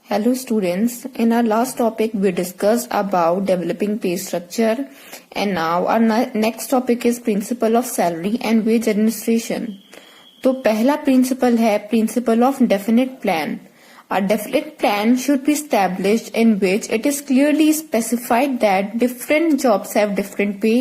Hello students, in our last topic we discussed about developing pay structure and now our next topic is principle of salary and wage administration. तो पहला principle है principle of definite plan. A definite plan should be established in which it is clearly specified that different jobs have different pay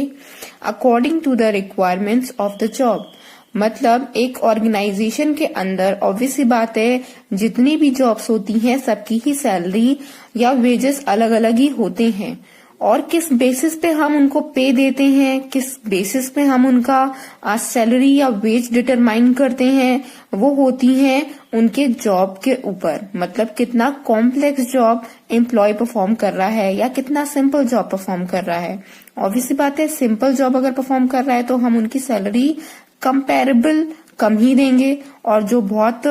according to the requirements of the job. मतलब एक organisation के अंदर obvious सी बात है जितनी भी jobs होती हैं सबकी ही सैलरी या वेजेस अलग अलग ही होते हैं और किस बेसिस पे हम उनको पे देते हैं, किस बेसिस पे हम उनका सैलरी या वेज डिटरमाइन करते हैं वो होती हैं उनके जॉब के ऊपर. मतलब कितना कॉम्प्लेक्स जॉब एम्प्लॉय परफॉर्म कर रहा है या कितना सिंपल जॉब परफॉर्म कर रहा है. ऑब्वियसली बात है सिंपल जॉब अगर परफॉर्म कर रहा है तो हम उनकी सैलरी कंपेरेबल कम ही देंगे और जो बहुत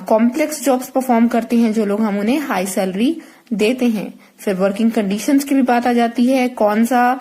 कॉम्प्लेक्स जॉब्स परफॉर्म करते हैं जो लोग हम उन्हें हाई सैलरी देते हैं. फिर वर्किंग कंडीशंस की भी बात आ जाती है. कौन सा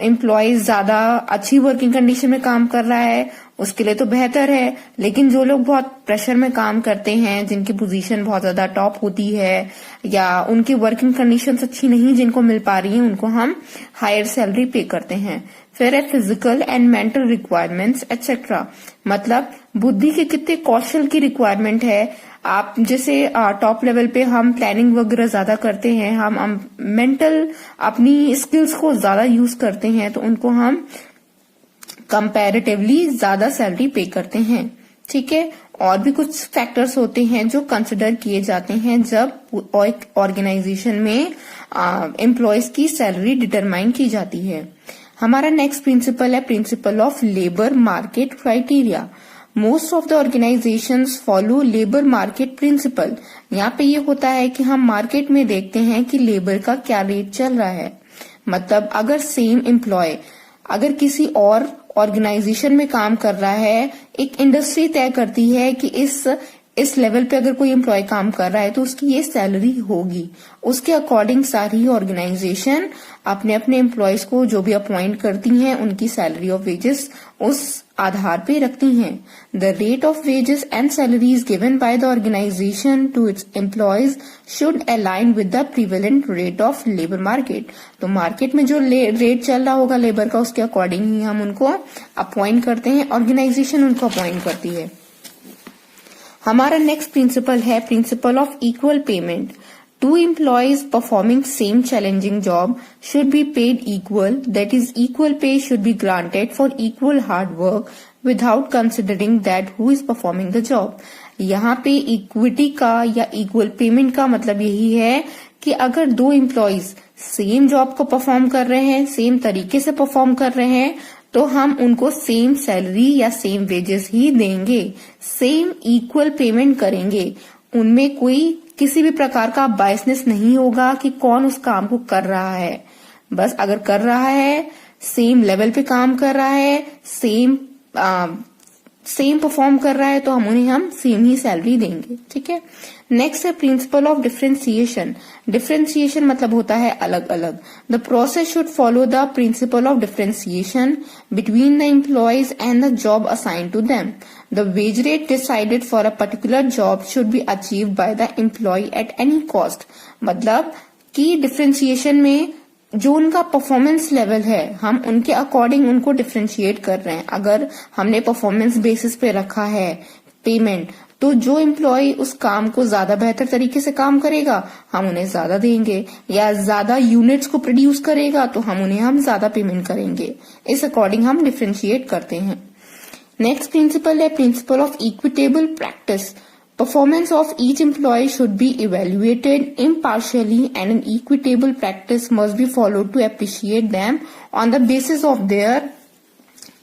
एम्प्लॉय ज्यादा अच्छी वर्किंग कंडीशन में काम कर रहा है उसके लिए तो बेहतर है, लेकिन जो लोग बहुत प्रेशर में काम करते हैं जिनकी पोजीशन बहुत ज्यादा टॉप होती है या उनकी वर्किंग कंडीशंस अच्छी नहीं जिनको मिल पा रही है उनको हम हायर सैलरी पे करते हैं. फिर है physical and mental requirements etcetera. मतलब बुद्धि के कितने कौशल की रिक्वायरमेंट है. आप जैसे टॉप लेवल पे हम प्लानिंग वगैरह ज्यादा करते हैं, हम मेंटल अपनी स्किल्स को ज्यादा यूज करते हैं तो उनको हम कंपैरेटिवली ज्यादा सैलरी पे करते हैं. ठीक है. और भी कुछ फैक्टर्स होते हैं जो कंसिडर किए जाते हैं जब ऑर्गेनाइजेशन में एम्प्लॉयज की सैलरी डिटरमाइन की जाती है. हमारा नेक्स्ट प्रिंसिपल है principle of labour market criteria. Most of the organisations follow labour market principle. यहाँ पे ये होता है कि हम मार्केट में देखते हैं कि लेबर का क्या रेट चल रहा है. मतलब अगर सेम एम्प्लॉय अगर किसी और ऑर्गेनाइजेशन में काम कर रहा है, एक इंडस्ट्री तय करती है कि इस लेवल पे अगर कोई एम्प्लॉय काम कर रहा है तो उसकी ये सैलरी होगी. उसके अकॉर्डिंग सारी ऑर्गेनाइजेशन अपने अपने एम्प्लॉयज को जो भी अपॉइंट करती हैं उनकी सैलरी और वेजेस उस आधार पे रखती हैं. The rate of wages and salaries given by the organisation to its employees should align with the prevalent rate of labour market. तो मार्केट में जो रेट चल रहा होगा लेबर का उसके अकॉर्डिंग ही हम उनको अपॉइंट करते हैं, ऑर्गेनाइजेशन उनको अपॉइंट करती है. हमारा नेक्स्ट प्रिंसिपल है principle of equal payment. Two employees performing same challenging job should be paid equal, that is equal pay should be granted for equal hard work without considering that who is performing the job. यहाँ पे equity का या equal payment का मतलब यही है कि अगर दो एम्प्लॉयज सेम जॉब को परफॉर्म कर रहे हैं, सेम तरीके से परफॉर्म कर रहे हैं तो हम उनको सेम सैलरी या सेम वेजेस ही देंगे, सेम इक्वल पेमेंट करेंगे. उनमें कोई किसी भी प्रकार का बायसनेस नहीं होगा कि कौन उस काम को कर रहा है. बस अगर कर रहा है, सेम लेवल पे काम कर रहा है, सेम परफॉर्म कर रहा है तो हम सेम ही सैलरी देंगे. ठीक है. नेक्स्ट है प्रिंसिपल ऑफ डिफरेंशिएशन. डिफरेंशिएशन मतलब होता है अलग अलग. The process should follow the principle of differentiation between the employees and the job assigned to them. The wage rate decided for a particular job should be achieved by the employee at any cost. मतलब कि differentiation में जो उनका performance level है हम उनके according उनको differentiate कर रहे हैं. अगर हमने परफॉर्मेंस बेसिस पे रखा है पेमेंट तो जो एम्प्लॉय उस काम को ज्यादा बेहतर तरीके से काम करेगा हम उन्हें ज्यादा देंगे, या ज्यादा यूनिट्स को प्रोड्यूस करेगा तो हम ज्यादा पेमेंट करेंगे. इस अकॉर्डिंग हम डिफरेंशिएट करते हैं. नेक्स्ट प्रिंसिपल है principle of equitable practice. Performance of each employee should be evaluated impartially and an equitable practice must be followed to appreciate them on the basis of their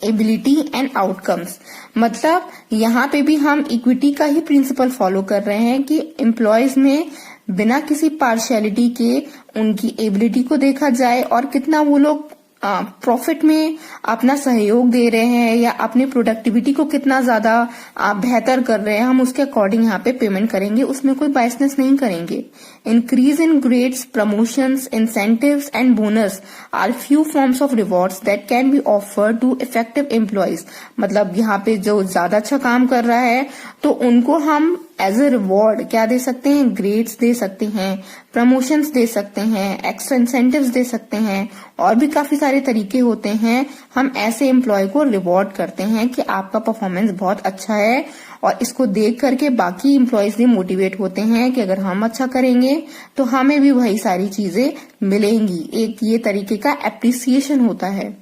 ability and outcomes. मतलब यहाँ पे भी हम equity का ही principle follow कर रहे हैं कि एम्प्लॉयज में बिना किसी पार्शियलिटी के उनकी एबिलिटी को देखा जाए और कितना वो लोग प्रॉफिट में अपना सहयोग दे रहे हैं या अपनी प्रोडक्टिविटी को कितना ज्यादा बेहतर कर रहे हैं हम उसके अकॉर्डिंग यहाँ पे पेमेंट करेंगे. उसमें कोई बायसनेस नहीं करेंगे. Increase in grades, promotions, incentives and bonus are few forms of rewards that can be offered to effective employees. मतलब यहाँ पे जो ज्यादा अच्छा काम कर रहा है तो उनको हम एज अ रिवॉर्ड क्या दे सकते हैं, ग्रेड्स दे सकते हैं, प्रमोशंस दे सकते हैं, एक्स्ट्रा इंसेंटिव्स दे सकते हैं, और भी काफी सारे तरीके होते हैं। हम ऐसे एम्प्लॉय को रिवॉर्ड करते हैं कि आपका परफॉर्मेंस बहुत अच्छा है, और इसको देख करके बाकी एम्प्लॉयज भी मोटिवेट होते हैं कि अगर हम अच्छा करेंगे तो हमें भी वही सारी चीजें मिलेंगी। एक ये तरीके का एप्रिसिएशन होता है।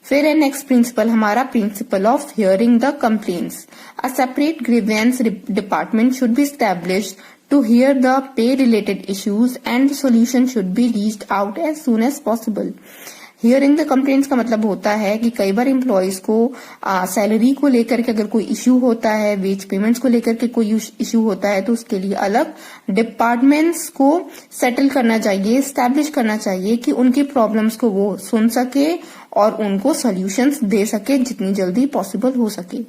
फिर है नेक्स्ट प्रिंसिपल हमारा principle of hearing the complaints. A separate grievance department should be established to hear the pay related issues and the solution should be reached out as soon as possible. Hearing the complaints का मतलब होता है कि कई बार employees को salary को लेकर के अगर कोई इश्यू होता है, वेज पेमेंट्स को लेकर के कोई इश्यू होता है, तो उसके लिए अलग डिपार्टमेंट्स को सेटल करना चाहिए, एस्टैब्लिश करना चाहिए कि उनकी प्रॉब्लम्स को वो सुन सके और उनको सॉल्यूशंस दे सके जितनी जल्दी पॉसिबल हो सके।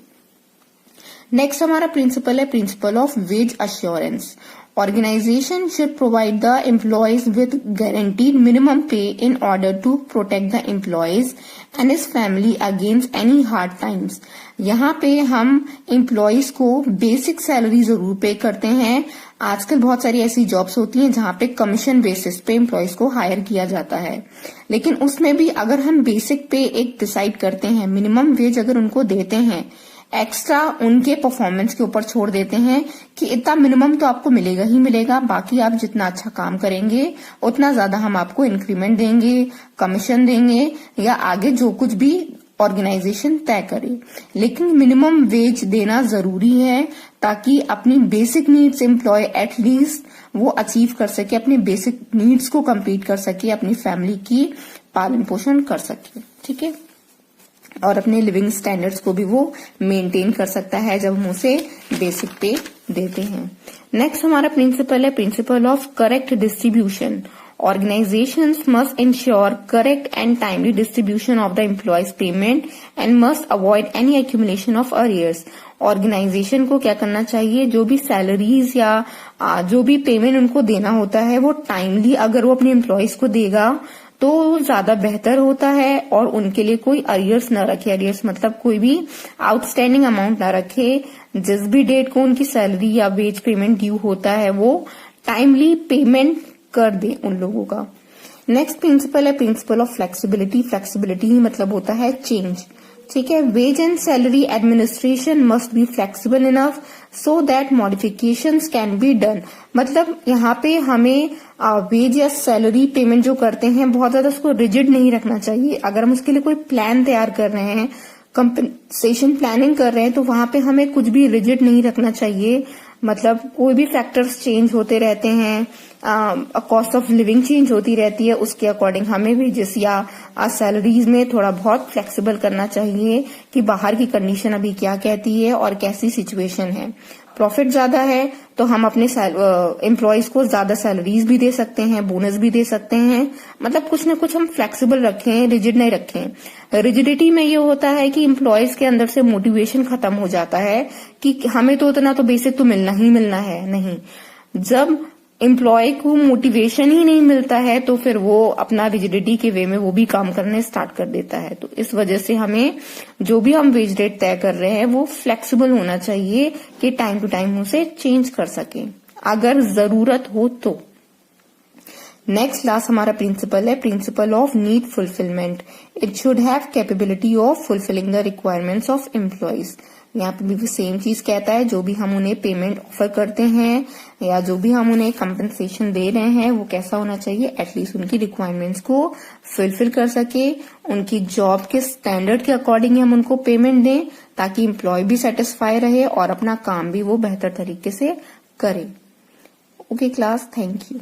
नेक्स्ट हमारा प्रिंसिपल है principle of ways assurance. Organization should provide the employees with guaranteed minimum pay in order to protect the employees and his family against any hard times. यहाँ पे हम employees को बेसिक सैलरी जरूर पे करते हैं। आजकल बहुत सारी ऐसी जॉब्स होती हैं जहाँ पे कमीशन बेसिस पे एम्प्लॉयज को हायर किया जाता है, लेकिन उसमें भी अगर हम बेसिक पे एक डिसाइड करते हैं, मिनिमम वेज अगर उनको देते हैं, एक्स्ट्रा उनके परफॉर्मेंस के ऊपर छोड़ देते हैं कि इतना मिनिमम तो आपको मिलेगा ही मिलेगा, बाकी आप जितना अच्छा काम करेंगे उतना ज्यादा हम आपको इंक्रीमेंट देंगे, कमीशन देंगे, या आगे जो कुछ भी ऑर्गेनाइजेशन तय करे। लेकिन मिनिमम वेज देना जरूरी है ताकि अपनी बेसिक नीड्स एम्प्लॉय एटलीस्ट वो अचीव कर सके, अपनी बेसिक नीड्स को कंप्लीट कर सके, अपनी फैमिली की पालन पोषण कर सके, ठीक है, और अपने लिविंग स्टैंडर्ड्स को भी वो मेंटेन कर सकता है जब हम उसे बेसिक पे देते हैं। नेक्स्ट हमारा प्रिंसिपल है principle of correct distribution. Organizations must ensure correct and timely distribution of the employees' payment and must avoid any accumulation of arrears. Organisation को क्या करना चाहिए, जो भी सैलरीज या जो भी पेमेंट उनको देना होता है वो टाइमली अगर वो अपने एम्प्लॉयज को देगा तो ज्यादा बेहतर होता है, और उनके लिए कोई अरियर्स न रखे। अरियर्स मतलब कोई भी आउटस्टैंडिंग अमाउंट न रखे। जिस भी डेट को उनकी सैलरी या वेज पेमेंट ड्यू होता है वो टाइमली पेमेंट कर दे उन लोगों का। नेक्स्ट प्रिंसिपल है प्रिंसिपल ऑफ फ्लेक्सिबिलिटी। फ्लेक्सिबिलिटी ही मतलब होता है चेंज, ठीक है। Wage and salary administration must be flexible enough so that modifications can be done. मतलब यहाँ पे हमें वेज या सैलरी पेमेंट जो करते हैं बहुत ज्यादा उसको रिजिड नहीं रखना चाहिए। अगर हम उसके लिए कोई प्लान तैयार कर रहे हैं, कंपनसेशन प्लानिंग कर रहे हैं, तो वहां पे हमें कुछ भी रिजिड नहीं रखना चाहिए। मतलब कोई भी फैक्टर्स चेंज होते रहते हैं, कॉस्ट ऑफ लिविंग चेंज होती रहती है, उसके अकॉर्डिंग हमें भी जिस या सैलरीज में थोड़ा बहुत फ्लेक्सिबल करना चाहिए कि बाहर की कंडीशन अभी क्या कहती है और कैसी सिचुएशन है। प्रॉफिट ज्यादा है तो हम अपने एम्प्लॉयज को ज्यादा सैलरीज भी दे सकते हैं, बोनस भी दे सकते हैं। मतलब कुछ न कुछ हम फ्लेक्सिबल रखें, रिजिड नहीं रखें। रिजिडिटी में ये होता है कि एम्प्लॉयज के अंदर से मोटिवेशन खत्म हो जाता है कि हमें तो उतना तो बेसिक तो मिलना ही मिलना है। नहीं, जब एम्प्लॉय को मोटिवेशन ही नहीं मिलता है तो फिर वो अपना रिजिडिटी के वे में वो भी काम करने स्टार्ट कर देता है। तो इस वजह से हमें जो भी हम वेज रेट तय कर रहे हैं वो फ्लेक्सिबल होना चाहिए कि टाइम टू टाइम उसे चेंज कर सके अगर जरूरत हो तो। नेक्स्ट लास्ट हमारा प्रिंसिपल है principle of need fulfilment. It should have capability of fulfilling the requirements of employees. यहाँ पे भी सेम चीज कहता है, जो भी हम उन्हें पेमेंट ऑफर करते हैं या जो भी हम उन्हें कंपनसेशन दे रहे हैं वो कैसा होना चाहिए, एटलीस्ट उनकी रिक्वायरमेंट्स को फुलफिल कर सके, उनकी जॉब के स्टैंडर्ड के अकॉर्डिंग हम उनको पेमेंट दें ताकि एम्प्लॉय भी सेटिस्फाई रहे और अपना काम भी वो बेहतर तरीके से करे। Okay class, thank you.